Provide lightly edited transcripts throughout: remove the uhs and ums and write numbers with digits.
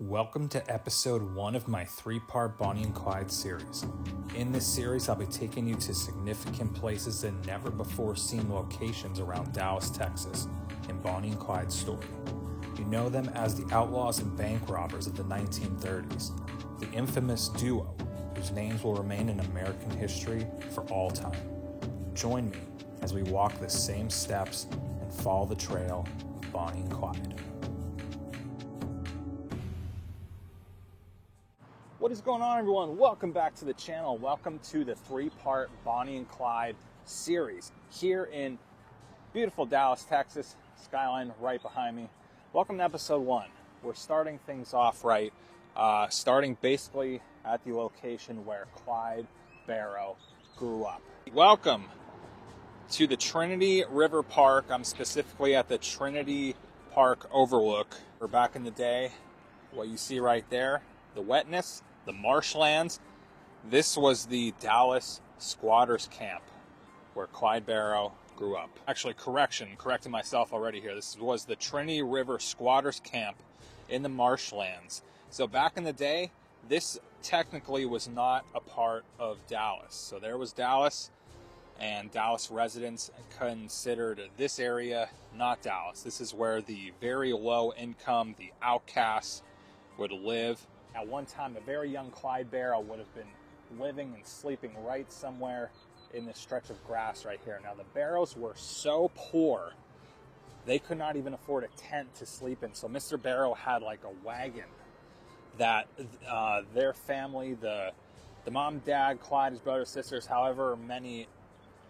Welcome to episode 1 of my 3-part Bonnie and Clyde series. In this series, I'll be taking you to significant places and never-before-seen locations around Dallas, Texas, in Bonnie and Clyde's story. You know them as the outlaws and bank robbers of the 1930s, the infamous duo whose names will remain in American history for all time. Join me as we walk the same steps and follow the trail of Bonnie and Clyde. What is going on, everyone? Welcome back to the channel. Welcome to the 3-part Bonnie and Clyde series here in beautiful Dallas, Texas. Skyline right behind me. Welcome to episode 1. We're starting things off right, starting basically at the location where Clyde Barrow grew up. Welcome to the Trinity River Park. I'm specifically at the Trinity Park Overlook. We're back in the day. What you see right there, the wetness, the marshlands. This was the Dallas Squatters Camp where Clyde Barrow grew up. Actually, correcting myself already here. This was the Trinity River Squatters Camp in the marshlands. So back in the day, this technically was not a part of Dallas. So there was Dallas, and Dallas residents considered this area not Dallas. This is where the very low income, the outcasts would live. At one time, a very young Clyde Barrow would have been living and sleeping right somewhere in this stretch of grass right here. Now, the Barrows were so poor, they could not even afford a tent to sleep in. So Mr. Barrow had like a wagon that their family, the mom, dad, Clyde, his brothers, sisters, however many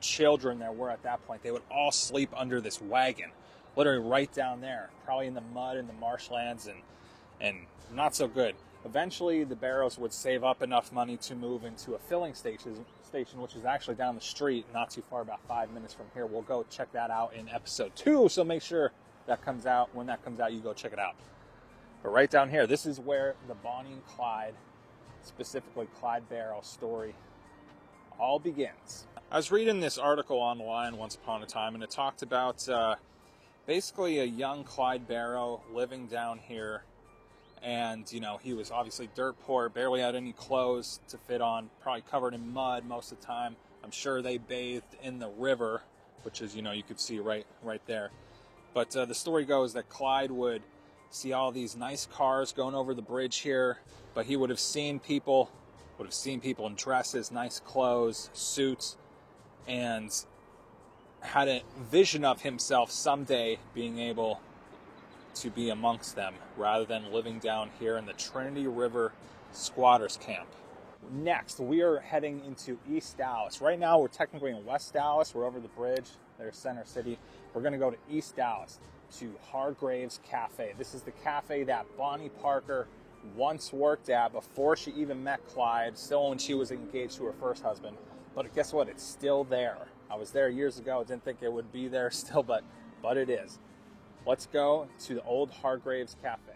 children there were at that point, they would all sleep under this wagon, literally right down there, probably in the mud in the marshlands, and not so good. Eventually, the Barrows would save up enough money to move into a filling station, which is actually down the street, not too far, about 5 minutes from here. We'll go check that out in episode 2, so make sure that comes out. When that comes out, you go check it out. But right down here, this is where the Bonnie and Clyde, specifically Clyde Barrow story, all begins. I was reading this article online once upon a time, and it talked about basically a young Clyde Barrow living down here. And, you know, he was obviously dirt poor, barely had any clothes to fit on, probably covered in mud most of the time. I'm sure they bathed in the river, which is, you know, you could see right there. But the story goes that Clyde would see all these nice cars going over the bridge here, but he would have seen people in dresses, nice clothes, suits, and had a vision of himself someday being able to be amongst them rather than living down here in the Trinity River Squatters Camp. Next, we are heading into East Dallas. Right now, we're technically in West Dallas. We're over the bridge. There's Center City. We're going to go to East Dallas to Hargrave's Cafe. This is the cafe that Bonnie Parker once worked at before she even met Clyde, still when she was engaged to her first husband. But guess what? It's still there. I was there years ago. Didn't think it would be there still, but it is. Let's go to the old Hargrave's Cafe.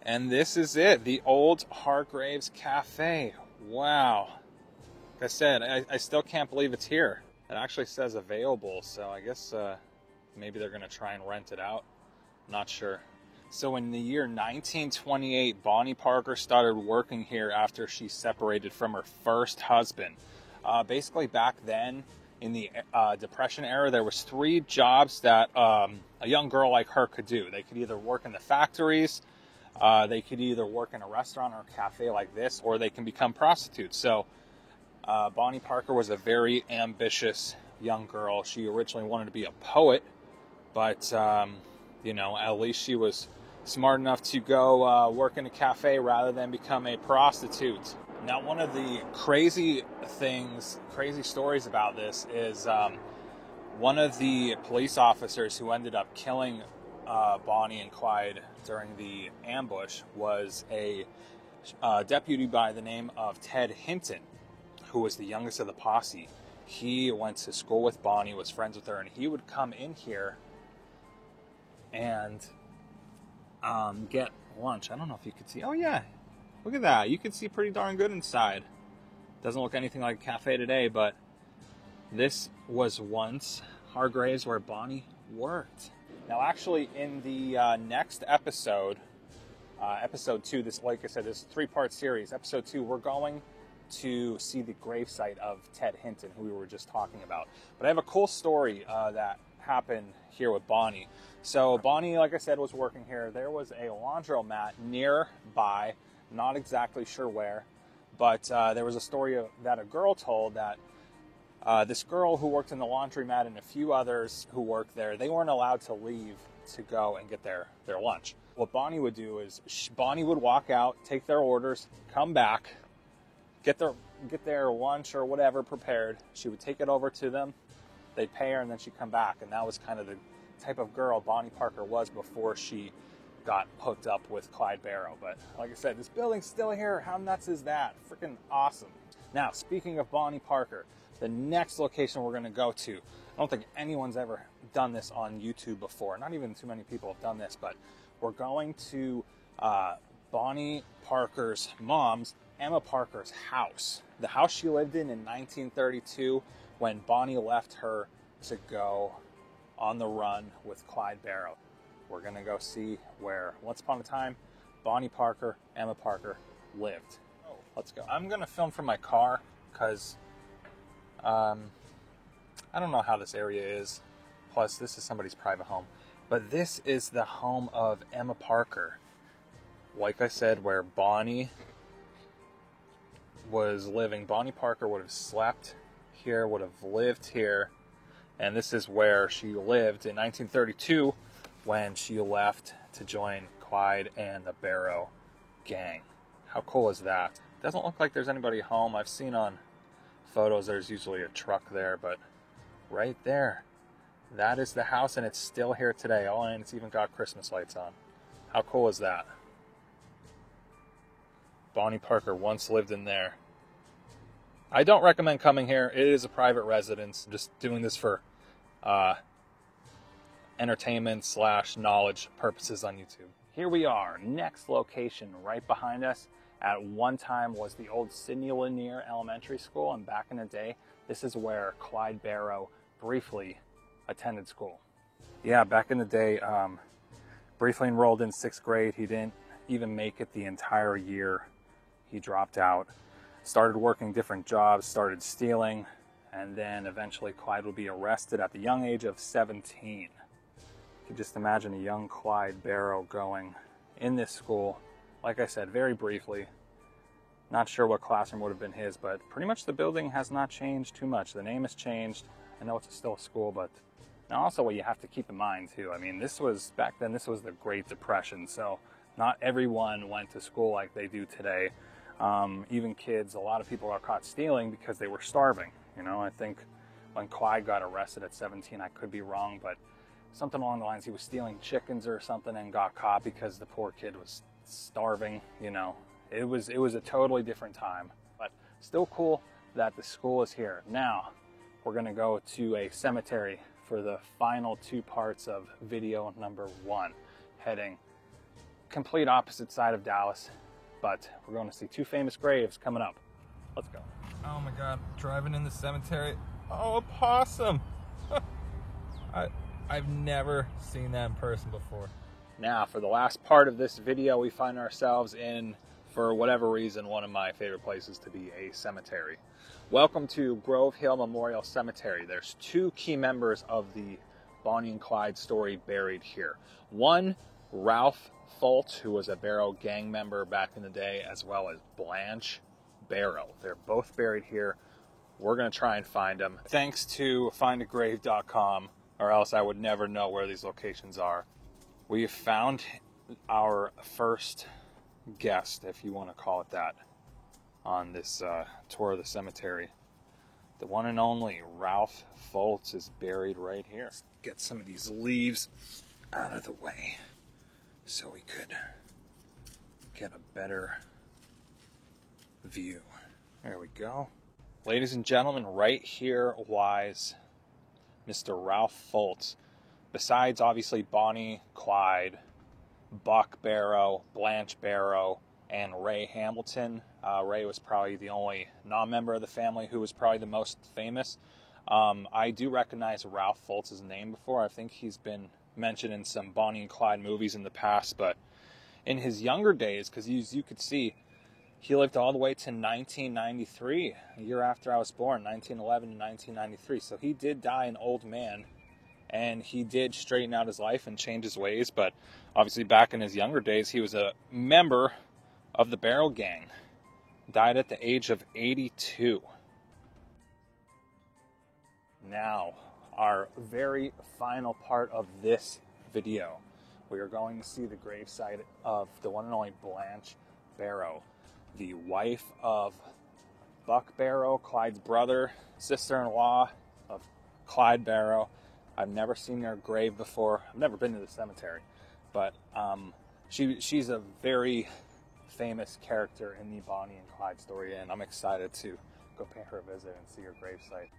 And this is it, the old Hargrave's Cafe. Wow. Like I said, I still can't believe it's here. It actually says available, so I guess maybe they're going to try and rent it out. Not sure. So in the year 1928, Bonnie Parker started working here after she separated from her first husband. Basically, back then, in the Depression era, there was 3 jobs that a young girl like her could do. They could either work in the factories, they could either work in a restaurant or a cafe like this, or they can become prostitutes. So Bonnie Parker was a very ambitious young girl. She originally wanted to be a poet, but, you know, at least she was smart enough to go work in a cafe rather than become a prostitute. Now, one of the crazy stories about this is one of the police officers who ended up killing Bonnie and Clyde during the ambush was a deputy by the name of Ted Hinton, who was the youngest of the posse. He went to school with Bonnie, was friends with her, and he would come in here and get lunch. I don't know if you could see. Oh, yeah. Look at that. You can see pretty darn good inside. Doesn't look anything like a cafe today, but this was once our graves where Bonnie worked. Now, actually, in the next episode, episode 2, this, like I said, this is a 3-part series. Episode 2, we're going to see the gravesite of Ted Hinton, who we were just talking about. But I have a cool story that happened here with Bonnie. So Bonnie, like I said, was working here. There was a laundromat nearby, not exactly sure where, but there was a story that a girl told that this girl who worked in the laundromat and a few others who worked there, they weren't allowed to leave to go and get their lunch. What Bonnie would do is Bonnie would walk out, take their orders, come back, get their lunch or whatever prepared. She would take it over to them. They'd pay her, and then she'd come back. And that was kind of the type of girl Bonnie Parker was before she got hooked up with Clyde Barrow. But like I said, this building's still here. How nuts is that? Freaking awesome. Now, speaking of Bonnie Parker, the next location we're going to go to, I don't think anyone's ever done this on YouTube before. Not even too many people have done this, but we're going to Bonnie Parker's mom's, Emma Parker's house. The house she lived in 1932 when Bonnie left her to go on the run with Clyde Barrow. We're going to go see where, once upon a time, Bonnie Parker, Emma Parker lived. Oh, let's go. I'm going to film from my car because I don't know how this area is. Plus, this is somebody's private home. But this is the home of Emma Parker. Like I said, where Bonnie was living. Bonnie Parker would have slept here, would have lived here. And this is where she lived in 1932 when she left to join Clyde and the Barrow gang. How cool is that? Doesn't look like there's anybody home. I've seen on photos there's usually a truck there, but right there, that is the house, and it's still here today. Oh, and it's even got Christmas lights on. How cool is that? Bonnie Parker once lived in there. I don't recommend coming here. It is a private residence. I'm just doing this for entertainment / knowledge purposes on YouTube. Here we are, next location right behind us. At one time was the old Sidney Lanier Elementary School, and back in the day, this is where Clyde Barrow briefly attended school. Yeah, back in the day, briefly enrolled in 6th grade. He didn't even make it the entire year. He dropped out, started working different jobs, started stealing, and then eventually Clyde would be arrested at the young age of 17. You can just imagine a young Clyde Barrow going in this school. Like I said, very briefly. Not sure what classroom would have been his, but pretty much the building has not changed too much. The name has changed. I know it's still a school, but now also what you have to keep in mind too. I mean, back then, this was the Great Depression, so not everyone went to school like they do today. Even kids, a lot of people are caught stealing because they were starving. You know, I think when Clyde got arrested at 17, I could be wrong, but something along the lines, he was stealing chickens or something and got caught because the poor kid was starving. You know, it was a totally different time, but still cool that the school is here. Now we're going to go to a cemetery for the final 2 parts of video number 1, heading complete opposite side of Dallas, but we're going to see 2 famous graves coming up. Let's go. Oh my God, driving in the cemetery. Oh, a possum. I've never seen that in person before. Now, for the last part of this video, we find ourselves in, for whatever reason, one of my favorite places to be, a cemetery. Welcome to Grove Hill Memorial Cemetery. There's 2 key members of the Bonnie and Clyde story buried here. One, Ralph Folt, who was a Barrow gang member back in the day, as well as Blanche Barrow. They're both buried here. We're going to try and find them. Thanks to findagrave.com, or else I would never know where these locations are. We found our first guest, if you want to call it that, on this tour of the cemetery. The one and only Ralph Foltz is buried right here. Let's get some of these leaves out of the way so we could get a better view. There we go. Ladies and gentlemen, right here lies Mr. Ralph Foltz. Besides, obviously, Bonnie, Clyde, Buck Barrow, Blanche Barrow, and Ray Hamilton. Ray was probably the only non-member of the family who was probably the most famous. I do recognize Ralph Foltz's name before. I think he's been mentioned in some Bonnie and Clyde movies in the past, but in his younger days, because you could see, he lived all the way to 1993, a year after I was born, 1911 to 1993. So he did die an old man, and he did straighten out his life and change his ways. But obviously back in his younger days, he was a member of the Barrow Gang. Died at the age of 82. Now, our very final part of this video. We are going to see the gravesite of the one and only Blanche Barrow, the wife of Buck Barrow, Clyde's brother, sister-in-law of Clyde Barrow. I've never seen their grave before. I've never been to the cemetery, but she's a very famous character in the Bonnie and Clyde story, and I'm excited to go pay her a visit and see her gravesite.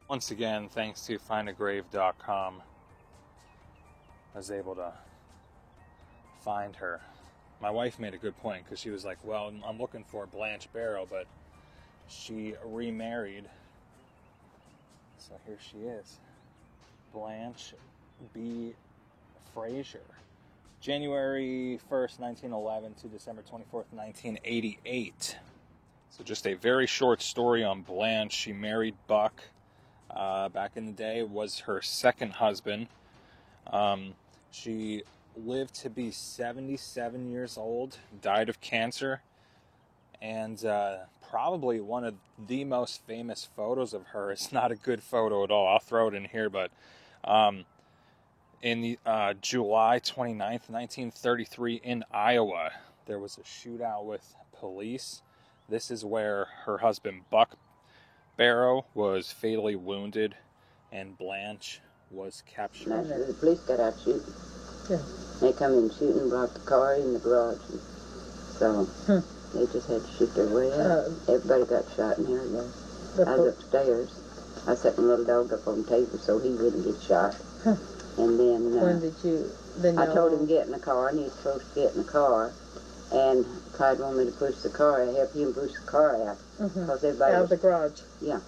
Once again, thanks to findagrave.com, I was able to find her. My wife made a good point, because she was like, well, I'm looking for Blanche Barrow, but she remarried. So here she is. Blanche B. Fraser. January 1st, 1911 to December 24th, 1988. So just a very short story on Blanche. She married Buck back in the day, was her second husband. She lived to be 77 years old, died of cancer, and probably one of the most famous photos of her. It's not a good photo at all. I'll throw it in here, but in the, July 29th, 1933 in Iowa, there was a shootout with police. This is where her husband, Buck Barrow, was fatally wounded, and Blanche was captured. The police got out shooting. Yeah. They come in shooting, brought the car in the garage. So they just had to shoot their way out. Everybody got shot in here. I was upstairs. I set my little dog up on the table so he wouldn't get shot. And then when did you? I told him to get in the car, and he was supposed to get in the car. And Clyde wanted me to push the car. I helped him push the car out. Because everybody out of the garage. Yeah.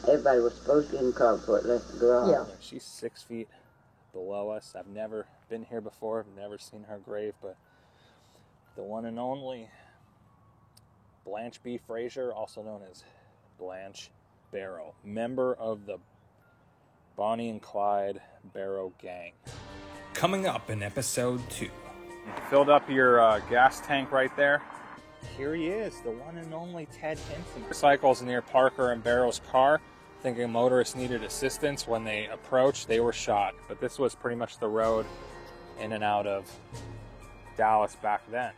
Everybody was supposed to get in the car before it left the garage. Yeah. She's 6 feet below us. I've never been here before. I've never seen her grave, but the one and only Blanche B. Fraser, also known as Blanche Barrow, member of the Bonnie and Clyde Barrow Gang. Coming up in episode 2. Filled up your gas tank right there. Here he is, the one and only Ted Hinson. Motorcycles near Parker and Barrow's car, thinking motorists needed assistance. When they approached, they were shot. But this was pretty much the road in and out of Dallas back then.